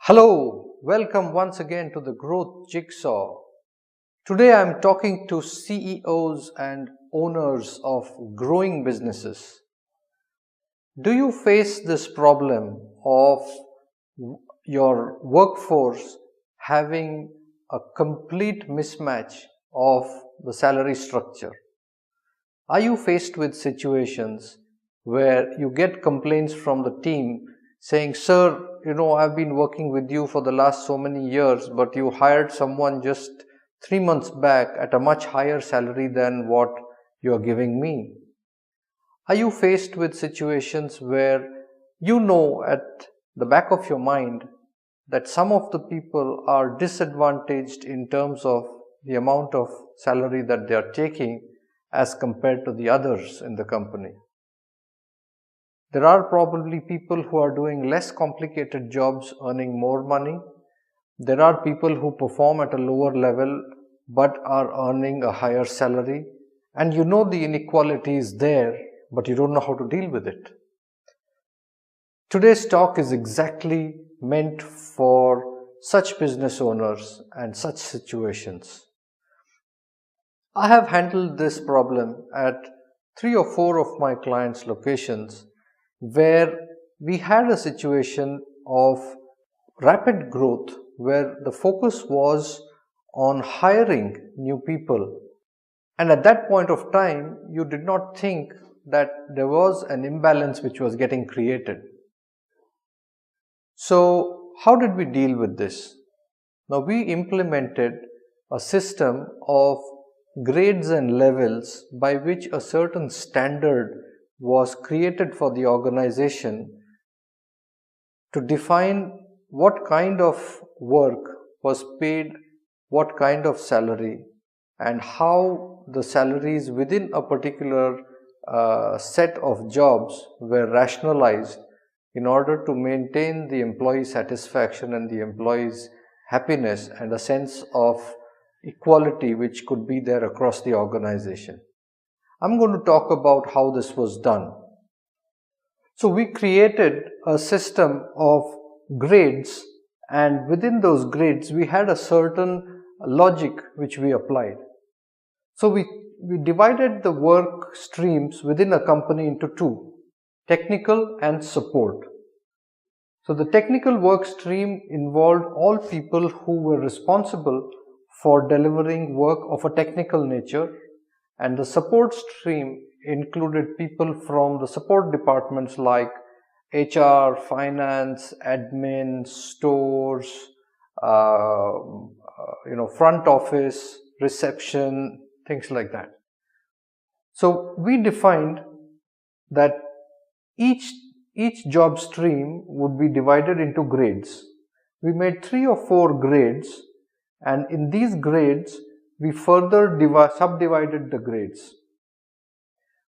Hello, welcome once again to the Growth Jigsaw. Today I am talking to CEOs and owners of growing businesses. Do you face this problem of your workforce having a complete mismatch of the salary structure? Are you faced with situations where you get complaints from the team saying, "Sir, I've been working with you for the last so many years, but you hired someone just 3 months back at a much higher salary than what you're giving me"? Are you faced with situations where you know at the back of your mind that some of the people are disadvantaged in terms of the amount of salary that they are taking as compared to the others in the company? There are probably people who are doing less complicated jobs earning more money. There are people who perform at a lower level but are earning a higher salary. And you know the inequality is there, but you don't know how to deal with it. Today's talk is exactly meant for such business owners and such situations. I have handled this problem at 3 or 4 of my clients' locations where we had a situation of rapid growth where the focus was on hiring new people. And at that point of time, you did not think that there was an imbalance which was getting created. So, how did we deal with this? Now, we implemented a system of grades and levels by which a certain standard was created for the organization to define what kind of work was paid, what kind of salary, and how the salaries within a particular set of jobs were rationalized in order to maintain the employee satisfaction and the employees' happiness and a sense of equality which could be there across the organization. I'm going to talk about how this was done. So we created a system of grades, and within those grades we had a certain logic which we applied. So we divided the work streams within a company into two: technical and support. So the technical work stream involved all people who were responsible for delivering work of a technical nature, and the support stream included people from the support departments like HR, finance, admin, stores, front office, reception, things like that. So we defined that each job stream would be divided into grades. We made 3 or 4 grades, and in these grades we further subdivided the grades.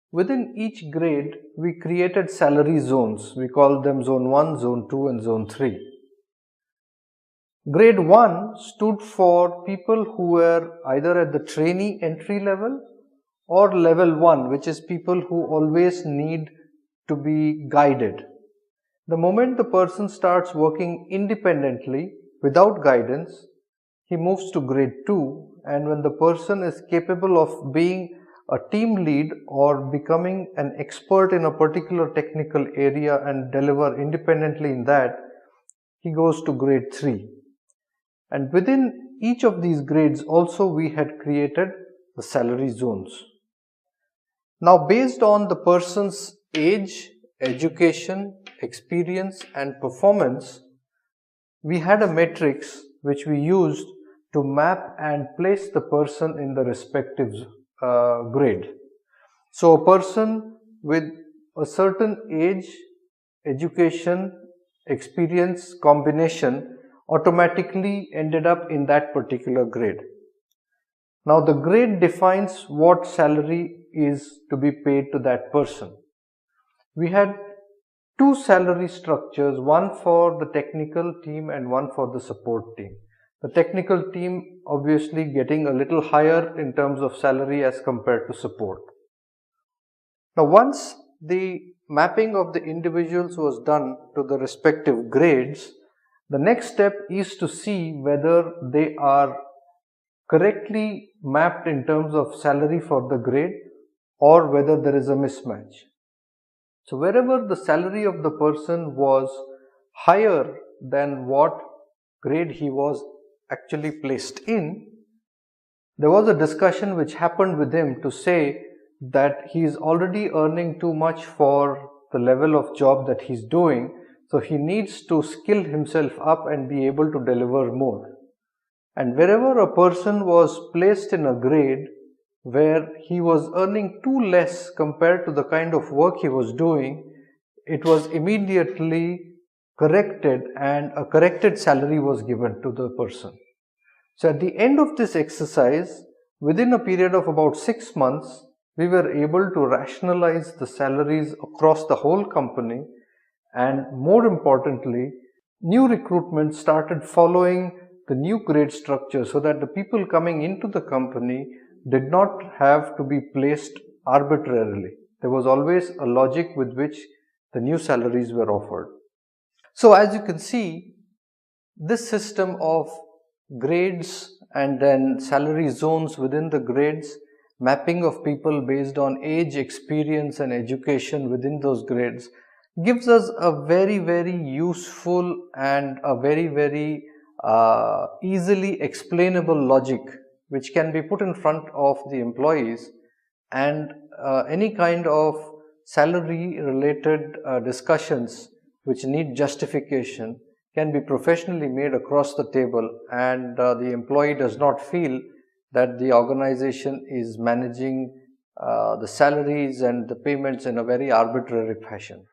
Within each grade we created salary zones. We called them zone 1, zone 2 and zone 3. Grade 1 stood for people who were either at the trainee entry level or level 1, which is people who always need to be guided. The moment the person starts working independently without guidance, he moves to grade 2, and when the person is capable of being a team lead or becoming an expert in a particular technical area and deliver independently in that, he goes to grade 3. And within each of these grades also we had created the salary zones. Now, based on the person's age, education, experience and performance, we had a matrix which we used to map and place the person in the respective grade. So a person with a certain age, education, experience combination automatically ended up in that particular grade. Now the grade defines what salary is to be paid to that person. We had 2 salary structures, one for the technical team and one for the support team. The technical team obviously getting a little higher in terms of salary as compared to support. Now once the mapping of the individuals was done to the respective grades, The next step is to see whether they are correctly mapped in terms of salary for the grade or whether there is a mismatch. So wherever the salary of the person was higher than what grade he was actually placed in, there was a discussion which happened with him to say that he is already earning too much for the level of job that he's doing, so he needs to skill himself up and be able to deliver more. And wherever a person was placed in a grade where he was earning too less compared to the kind of work he was doing, it was immediately corrected and a corrected salary was given to the person. So at the end of this exercise, within a period of about 6 months, we were able to rationalize the salaries across the whole company, and more importantly, new recruitment started following the new grade structure so that the people coming into the company did not have to be placed arbitrarily. There was always a logic with which the new salaries were offered. So as you can see, this system of grades and then salary zones within the grades, mapping of people based on age, experience and education within those grades gives us a very useful and a very easily explainable logic which can be put in front of the employees, and any kind of salary related discussions which need justification can be professionally made across the table, and the employee does not feel that the organization is managing the salaries and the payments in a very arbitrary fashion.